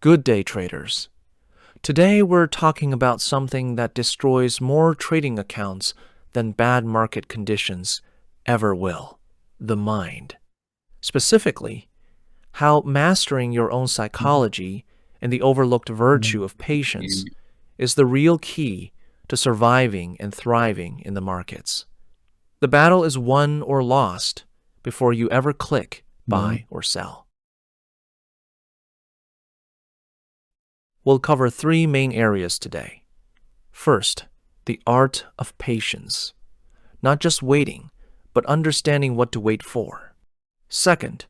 Good day, traders. Today we're talking about something that destroys more trading accounts than bad market conditions ever will: the mind. Specifically, how mastering your own psychology and the overlooked virtue of patience is the real key to surviving and thriving in the markets. The battle is won or lost before you ever click buy or sell. We'll cover three main areas today. First, the art of patience. Not just waiting, but understanding what to wait for. Second,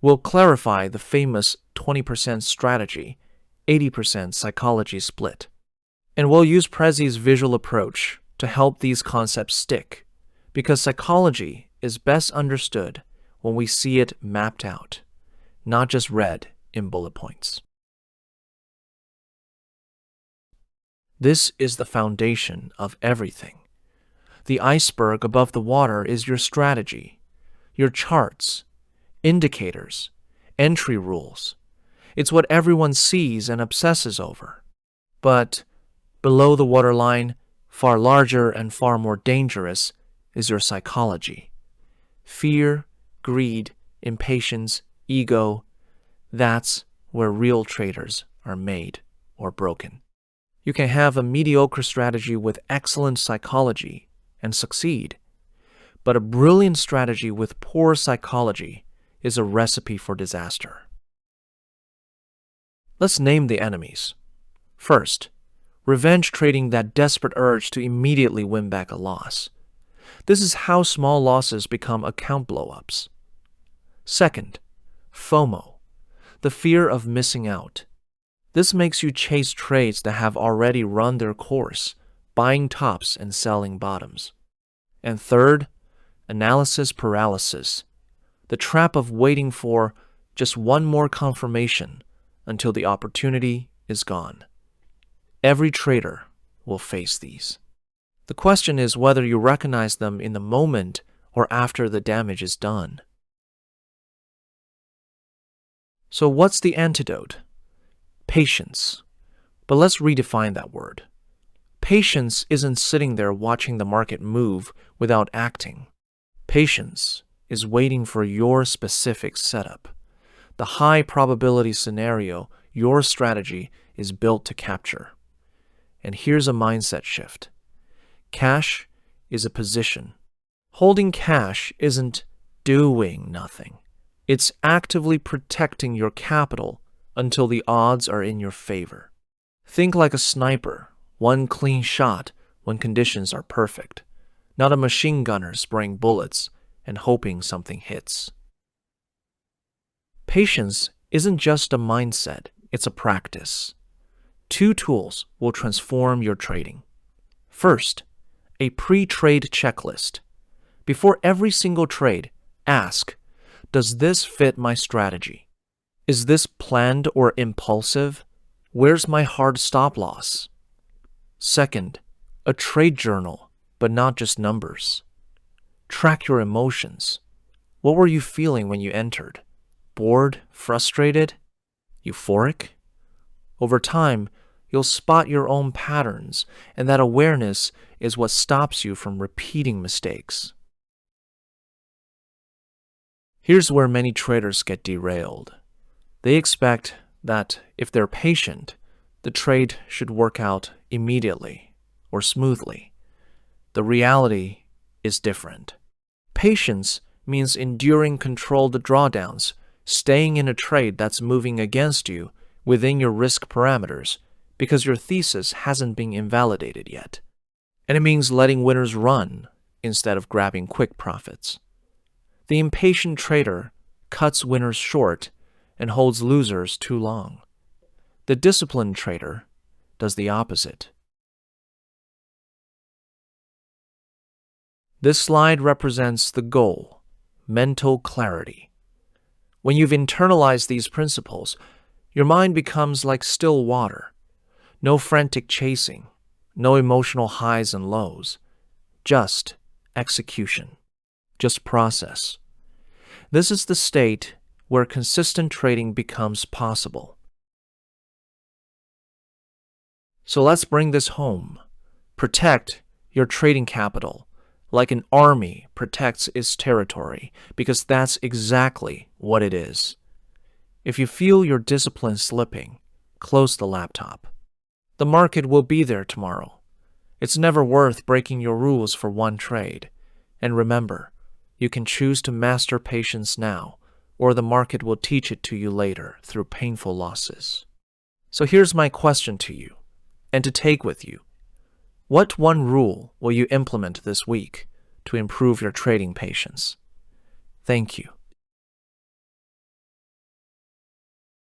we'll clarify the famous 20% strategy, 80% psychology split. And we'll use Prezzi's visual approach to help these concepts stick, because psychology is best understood when we see it mapped out, not just read in bullet points. This is the foundation of everything. The iceberg above the water is your strategy, your charts, indicators, entry rules. It's what everyone sees and obsesses over. But below the waterline, far larger and far more dangerous, is your psychology. Fear, greed, impatience, ego. That's where real traders are made or broken. You can have a mediocre strategy with excellent psychology and succeed, but a brilliant strategy with poor psychology is a recipe for disaster. Let's name the enemies. First, revenge trading, that desperate urge to immediately win back a loss. This is how small losses become account blow-ups. Second, FOMO, the fear of missing out. This makes you chase trades that have already run their course, buying tops and selling bottoms. And third, analysis paralysis, the trap of waiting for just one more confirmation until the opportunity is gone. Every trader will face these. The question is whether you recognize them in the moment or after the damage is done. So what's the antidote? Patience. But let's redefine that word. Patience isn't sitting there watching the market move without acting. Patience is waiting for your specific setup, the high probability scenario your strategy is built to capture. And here's a mindset shift. Cash is a position. Holding cash isn't doing nothing. It's actively protecting your capital until the odds are in your favor. Think like a sniper, one clean shot when conditions are perfect, not a machine gunner spraying bullets and hoping something hits. Patience isn't just a mindset, it's a practice. Two tools will transform your trading. First, a pre-trade checklist. Before every single trade, ask, does this fit my strategy? Is this planned or impulsive? Where's my hard stop loss? Second, a trade journal, but not just numbers. Track your emotions. What were you feeling when you entered? Bored? Frustrated? Euphoric? Over time, you'll spot your own patterns, and that awareness is what stops you from repeating mistakes. Here's where many traders get derailed. They expect that if they're patient, the trade should work out immediately or smoothly. The reality is different. Patience means enduring controlled drawdowns, staying in a trade that's moving against you within your risk parameters because your thesis hasn't been invalidated yet. And it means letting winners run instead of grabbing quick profits. The impatient trader cuts winners short and holds losers too long. The disciplined trader does the opposite. This slide represents the goal: mental clarity. When you've internalized these principles, your mind becomes like still water. No frantic chasing, no emotional highs and lows, just execution, just process. This is the state where consistent trading becomes possible. So let's bring this home. Protect your trading capital like an army protects its territory, because that's exactly what it is. If you feel your discipline slipping, close the laptop. The market will be there tomorrow. It's never worth breaking your rules for one trade. And remember, you can choose to master patience now, or the market will teach it to you later through painful losses. So here's my question to you, and to take with you. What one rule will you implement this week to improve your trading patience? Thank you.